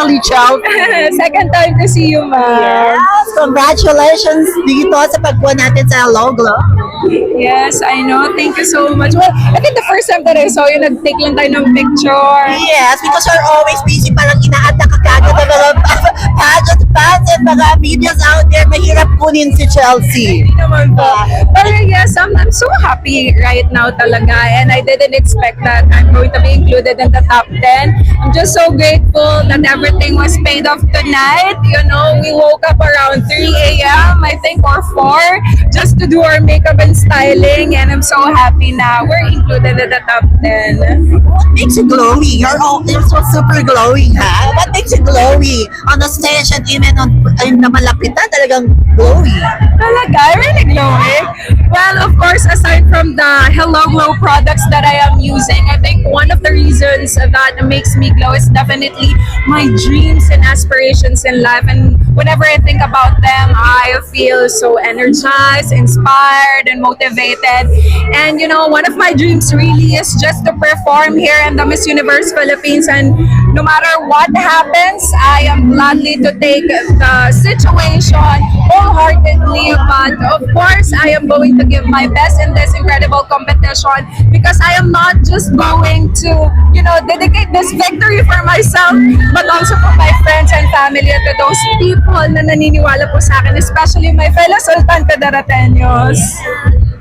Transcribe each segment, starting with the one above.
finally, Chelsea. Second time to see you, ma'am. Yes, congratulations dito sa pagkuha natin sa Hello Glow. Yes, I know. Thank you so much. Well, I think the first time that I saw you, nag-take lang tayo ng picture. Yes, because you're always busy, parang inaad na kakagad ng mga pageant fans and mga medias out there. Mahirap kunin si Chelsea. Hindi naman po. But yes, I'm so happy right now talaga, and I didn't expect that I'm going to be included in the top 10. I'm just so grateful that everything was paid off tonight. You know, we woke up around 3 a.m. I think, or 4, just to do our makeup and styling, and I'm so happy now we're included in the top 10. What makes you glowy? You're so super glowing, ha? What makes you glowy? On the stage and even on na malapitan, talagang glowy. Talaga, really glowing. Well, of course, aside from the Hello Glow products that I am using, I think one of the reasons that makes me glow is definitely my dreams and aspirations in life. And whenever I think about them, I feel so energized, inspired, and motivated. And you know, one of my dreams really is just to perform here in the Miss Universe Philippines. And no matter what happens, I am gladly to take the situation wholeheartedly. But of course, I am going to give my best in this incredible competition, because I am not just going to, you know, dedicate this victory for myself, but also for my friends and family, and to those people na naniniwala po sa akin, especially my fellow Sultan Pedarateños.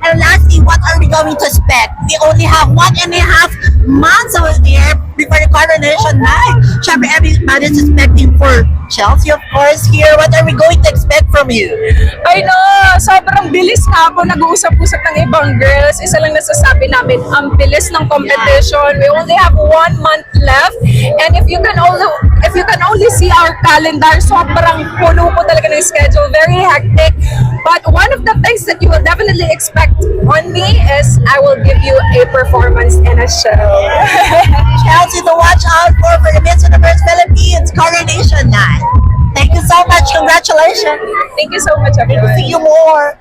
And lastly, what are we going to expect? We only have 1.5 months over here before the coronation night. Siyempre, everybody's expecting for Chelsea, of course, here. What are we going to expect from you? I know, sobrang bilis nga po, nag-uusap-usap ng ibang girls. Isa lang nasasabi namin, ang bilis ng competition. We only have 1 month left. And if you can only see our calendar, sobrang puno po talaga ng schedule. Very hectic. But one of the things that you will definitely expect on me is I will give you a performance in a show. Chelsea to watch out for the Miss Universe Philippines coronation night. Thank you so much. Congratulations. Thank you so much, everyone. See you more.